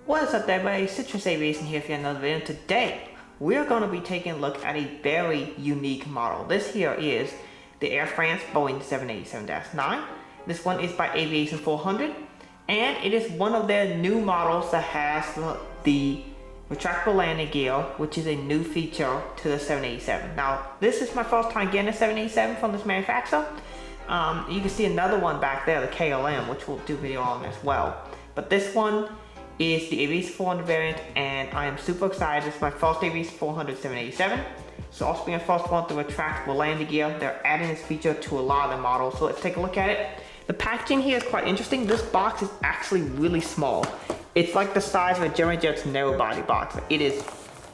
What's up everybody, Citrus Aviation here for another video. Today we're going to be taking a look at a very unique model. This here is the Air France Boeing 787-9. This one is by Aviation 400 and it is one of their new models that has the retractable landing gear, which is a new feature to the 787. Now this is my first time getting a 787 from this manufacturer. You can see another one back there, the KLM, which we'll do a video on as well. But this one is the Aviation 400 variant, and I am super excited. It's my first Aviation 400 787. So also being the first one with the retractable landing gear. They're adding this feature to a lot of the models. So let's take a look at it. The packaging here is quite interesting. This box is actually really small. It's like the size of a German Jet's narrow body box. It is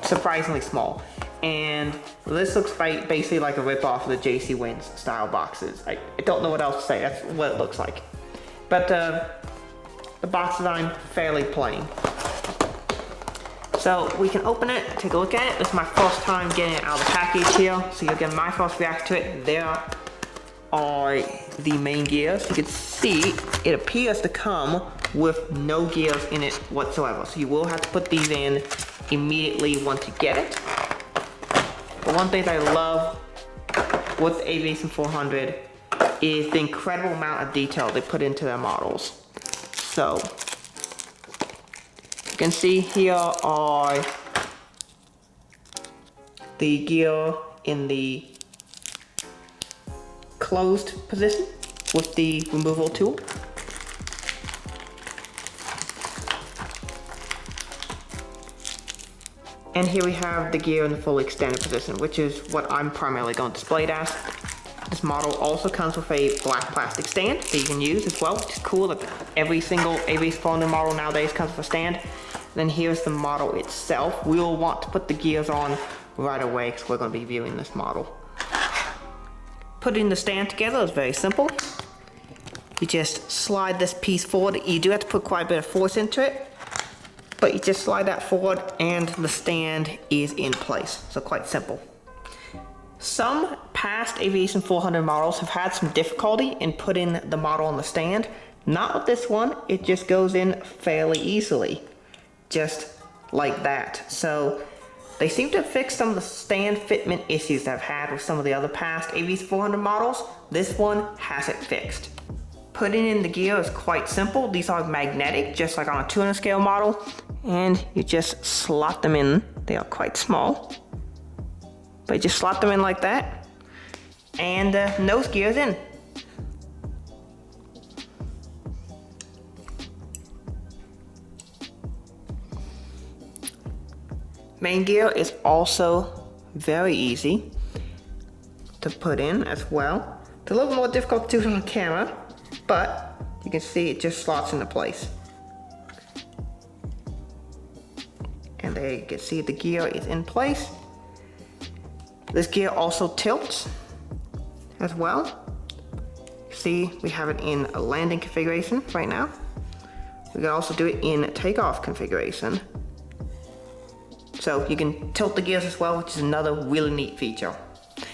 surprisingly small. And this looks basically like a rip-off of the JC Wins style boxes. I don't know what else to say. That's what it looks like. But the box design fairly plain. So we can open it, take a look at it. This is my first time getting it out of the package here. So you'll get my first reaction to it. There are the main gears. You can see it appears to come with no gears in it whatsoever. So you will have to put these in immediately once you get it. But one thing that I love with the Aviation 400 is the incredible amount of detail they put into their models. So, you can see here are the gear in the closed position with the removal tool. And here we have the gear in the fully extended position, which is what I'm primarily going to display it as. This model also comes with a black plastic stand that you can use as well, which is cool that every single Aviation 400 model nowadays comes with a stand. Then here's the model itself. We'll want to put the gears on right away because we're going to be viewing this model. Putting the stand together is very simple. You just slide this piece forward. You do have to put quite a bit of force into it, but you just slide that forward and the stand is in place. So quite simple. Some past Aviation 400 models have had some difficulty in putting the model on the stand. Not with this one, it just goes in fairly easily. Just like that. So they seem to have fixed some of the stand fitment issues that I've had with some of the other past Aviation 400 models. This one has it fixed. Putting in the gear is quite simple. These are magnetic, just like on a 200 scale model. And you just slot them in. They are quite small. But you just slot them in like that, and nose gear is in. Main gear is also very easy to put in as well. It's a little more difficult to do on camera, but you can see it just slots into place. And there you can see the gear is in place. This gear also tilts as well. See, we have it in a landing configuration right now. We can also do it in takeoff configuration. So you can tilt the gears as well, which is another really neat feature.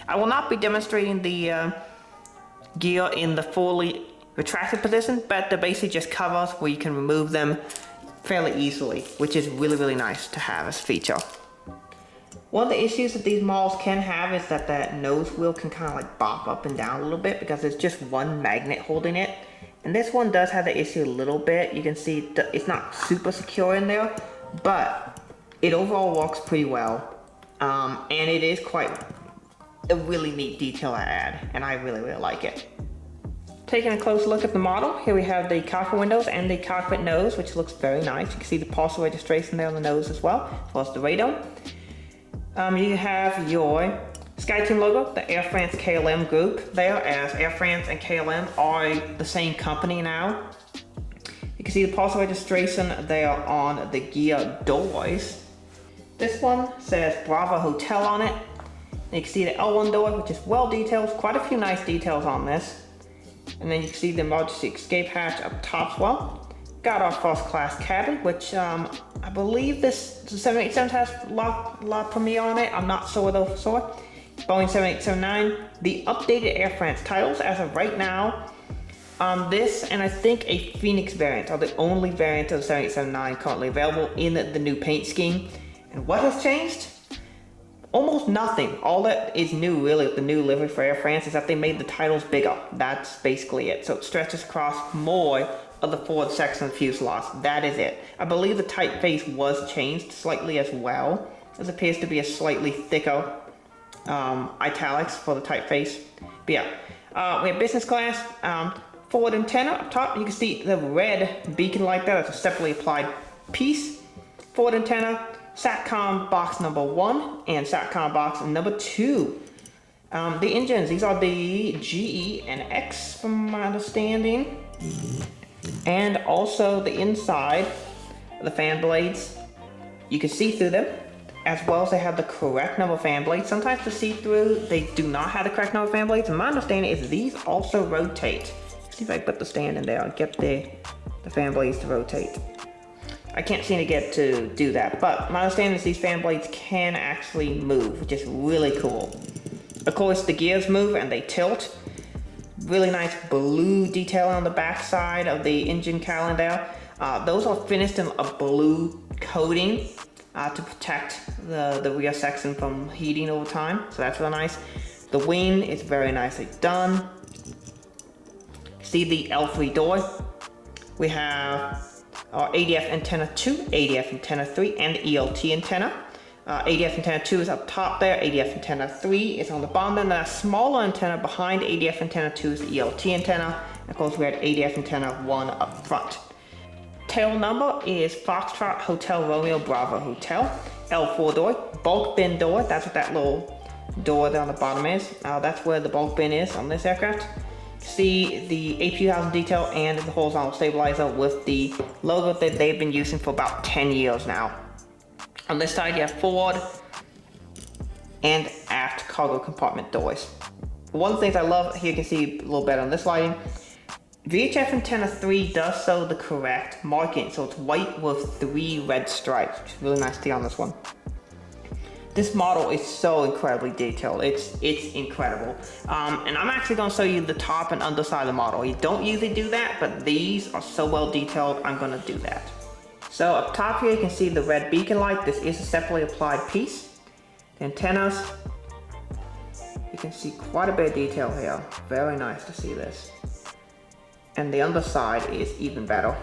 I will not be demonstrating the gear in the fully retracted position, but they're basically just covers where you can remove them fairly easily, which is really nice to have as a feature. One of the issues that these models can have is that the nose wheel can kind of like bop up and down a little bit because there's just one magnet holding it. And this one does have the issue a little bit. You can see it's not super secure in there, but it overall works pretty well. And it is quite a really neat detail to add, and I really like it. Taking a close look at the model, here we have the cockpit windows and the cockpit nose, which looks very nice. You can see the parcel registration there on the nose as well, as well as the radar. You have your SkyTeam logo, the Air France KLM group there, as Air France and KLM are the same company now. You can see the parcel registration there on the gear doors. This one says Bravo Hotel on it. You can see the L1 door, which is well detailed, quite a few nice details on this. And then you can see the emergency escape hatch up top as well. Got our first class cabin, which I believe this 787 has La Premiere on it. I'm not sure though for Boeing 787-9. The updated Air France titles as of right now This and I think a Phoenix variant are the only variant of the 7879 currently available in the new paint scheme. And what has changed? Almost nothing. All that is new really with the new livery for Air France is that they made the titles bigger. That's basically it. So it stretches across more of the forward section of the fuselage. That is it. I believe the typeface was changed slightly as well. This appears to be a slightly thicker italics for the typeface. But yeah, we have business class. Forward antenna up top. You can see the red beacon light there. That's a separately applied piece. Forward antenna. SATCOM box number 1 and SATCOM box number 2. The engines, these are the GE and X from my understanding. And also the inside of the fan blades, you can see through them, as well as they have the correct number of fan blades. Sometimes to see through, they do not have the correct number of fan blades. And my understanding is these also rotate. Let's see if I can put the stand in there and get the fan blades to rotate. I can't seem to get to do that, but my understanding is these fan blades can actually move, which is really cool. Of course, the gears move and they tilt. Really nice blue detail on the back side of the engine cowling there. Those are finished in a blue coating to protect the rear section from heating over time, so that's really nice. The wing is very nicely done. See the L3 door. We have our ADF antenna 2, ADF antenna 3, and the ELT antenna. ADF antenna 2 is up top there, ADF antenna 3 is on the bottom, and that smaller antenna behind ADF antenna 2 is the ELT antenna. And of course we had ADF antenna 1 up front. Tail number is Foxtrot Hotel Romeo Bravo Hotel. L4 door, bulk bin door, that's what that little door there on the bottom is. That's where the bulk bin is on this aircraft. See the AP2000 detail and the horizontal stabilizer with the logo that they've been using for about 10 years now. On this side you have forward and aft cargo compartment doors. One of the things I love, here you can see a little better on this lighting, VHF antenna 3 does show the correct marking, so it's white with 3 red stripes, which is really nice to see on this one. This model is so incredibly detailed. It's incredible. And I'm actually going to show you the top and underside of the model. You don't usually do that, but these are so well detailed, I'm going to do that. So up top here, you can see the red beacon light. This is a separately applied piece. The antennas, you can see quite a bit of detail here. Very nice to see this. And the underside is even better.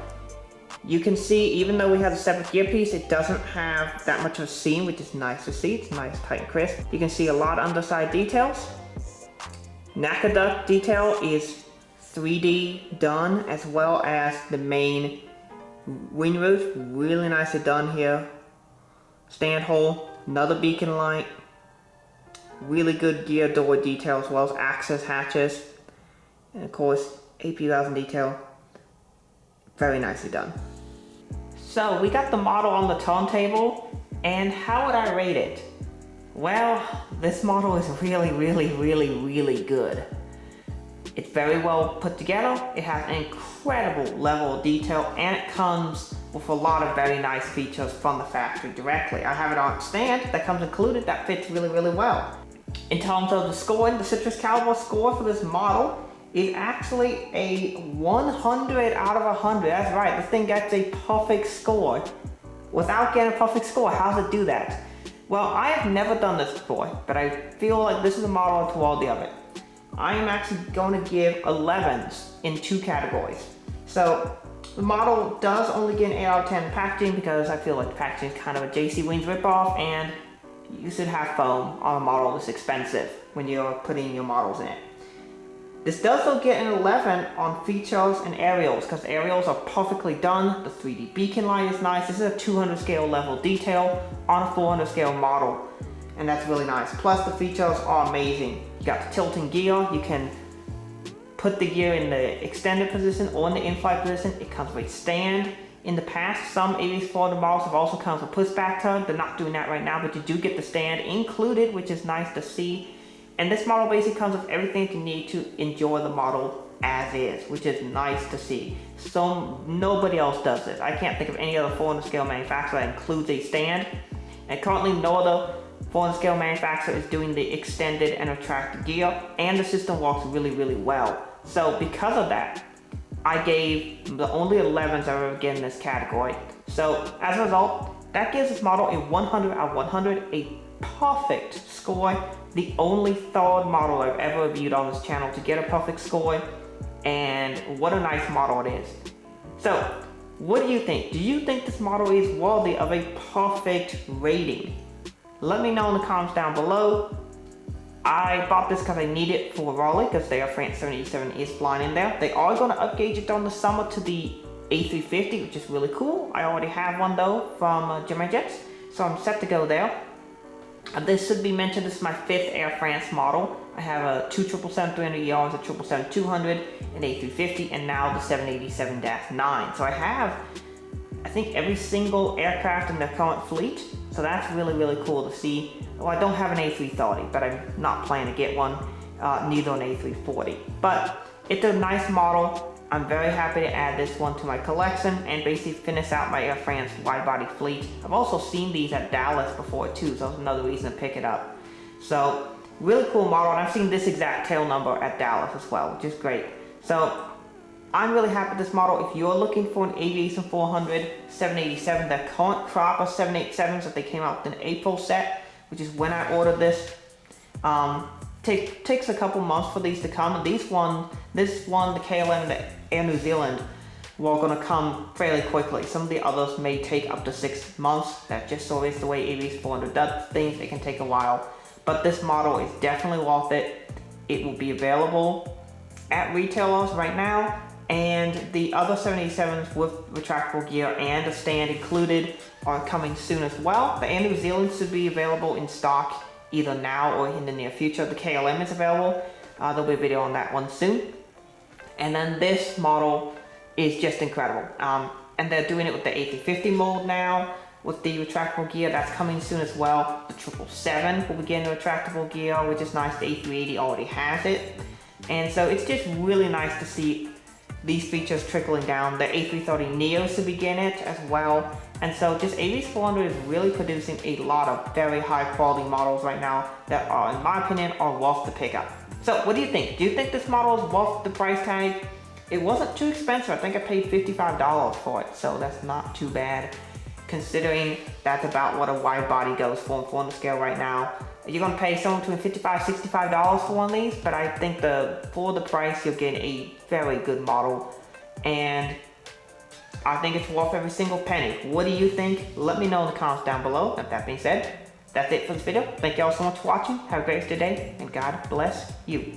You can see, even though we have a separate gear piece, it doesn't have that much of a seam, which is nice to see. It's nice, tight, and crisp. You can see a lot of underside details. NACA duct detail is 3D done, as well as the main wing roof. Really nicely done here. Stand hole, another beacon light. Really good gear door detail, as well as access hatches. And of course, AP2000 detail. Very nicely done. So we got the model on the turntable, and how would I rate it? Well, this model is really good. It's very well put together. It has an incredible level of detail, and it comes with a lot of very nice features from the factory directly. I have it on stand that comes included that fits really well. In terms of the scoring, the Citrus Caliber score for this model is actually a 100 out of 100. That's right, this thing gets a perfect score. Without getting a perfect score, how does it do that? Well, I have never done this before, but I feel like this is a model that's worthy of it. I am actually going to give 11s in 2 categories. So the model does only get an 8 out of 10 in packaging because I feel like the packaging is kind of a JC Wings ripoff, and you should have foam on a model this expensive when you're putting your models in it. This does though get an 11 on features and aerials, because aerials are perfectly done. The 3D beacon light is nice. This is a 200 scale level detail on a 400 scale model, and that's really nice. Plus the features are amazing. You got the tilting gear. You can put the gear in the extended position or in the in-flight position. It comes with a stand. In the past, some AV400 models have also come with a pushback turn. They're not doing that right now, but you do get the stand included, which is nice to see. And this model basically comes with everything you need to enjoy the model as is, which is nice to see. So nobody else does this. I can't think of any other 400 scale manufacturer that includes a stand. And currently no other 400 scale manufacturer is doing the extended and retracted gear, and the system works really well. So because of that, I gave the only 11s I've ever given this category. So as a result, that gives this model a 100 out of 100, a perfect score. The only third model I've ever reviewed on this channel to get a perfect score, and what a nice model it is. So what do you think? Do you think this model is worthy of a perfect rating? Let me know in the comments down below. I bought this because I need it for Raleigh, because their France 787 is flying in there. They are going to upgrade it during the summer to the A350, which is really cool. I already have one though from Gemini Jets, so I'm set to go there. This should be mentioned, this is my 5th Air France model. I have a 2 777-300ERs, a 777-200, an A350, and now the 787-9. So I have, I think, every single aircraft in the current fleet. So that's really, really cool to see. Well, I don't have an A330, but I'm not planning to get one, neither an A340. But it's a nice model. I'm very happy to add this one to my collection and basically finish out my Air France wide-body fleet. I've also seen these at Dallas before too, so that's another reason to pick it up. So, really cool model, and I've seen this exact tail number at Dallas as well, which is great. So, I'm really happy with this model. If you're looking for an Aviation 400 787, the current crop of 787s that they came out with an April set, which is when I ordered this, takes a couple months for these to come. This one, the KLM and the Air New Zealand, were going to come fairly quickly. Some of the others may take up to 6 months. That just so is the way Aviation 400 does things. It can take a while. But this model is definitely worth it. It will be available at retailers right now. And the other 787s with retractable gear and a stand included are coming soon as well. The Air New Zealand should be available in stock either now or in the near future. The KLM is available. There'll be a video on that one soon. And then this model is just incredible. And they're doing it with the A350 mold now with the retractable gear. That's coming soon as well. The 777 will be getting the retractable gear, which is nice. The A380 already has it. And so it's just really nice to see these features trickling down. The A330neo should begin it as well. And so just Aviation 400 is really producing a lot of very high quality models right now that are, in my opinion, are worth the pickup. So what do you think? Do you think this model is worth the price tag? It wasn't too expensive. I think I paid $55 for it, so that's not too bad, considering that's about what a wide body goes for on the scale right now. You're gonna pay somewhere between $55, $65 for one of these, but I think for the price, you'll get a very good model. And I think it's worth every single penny. What do you think? Let me know in the comments down below. And that being said, that's it for this video. Thank you all so much for watching. Have a great day, and God bless you.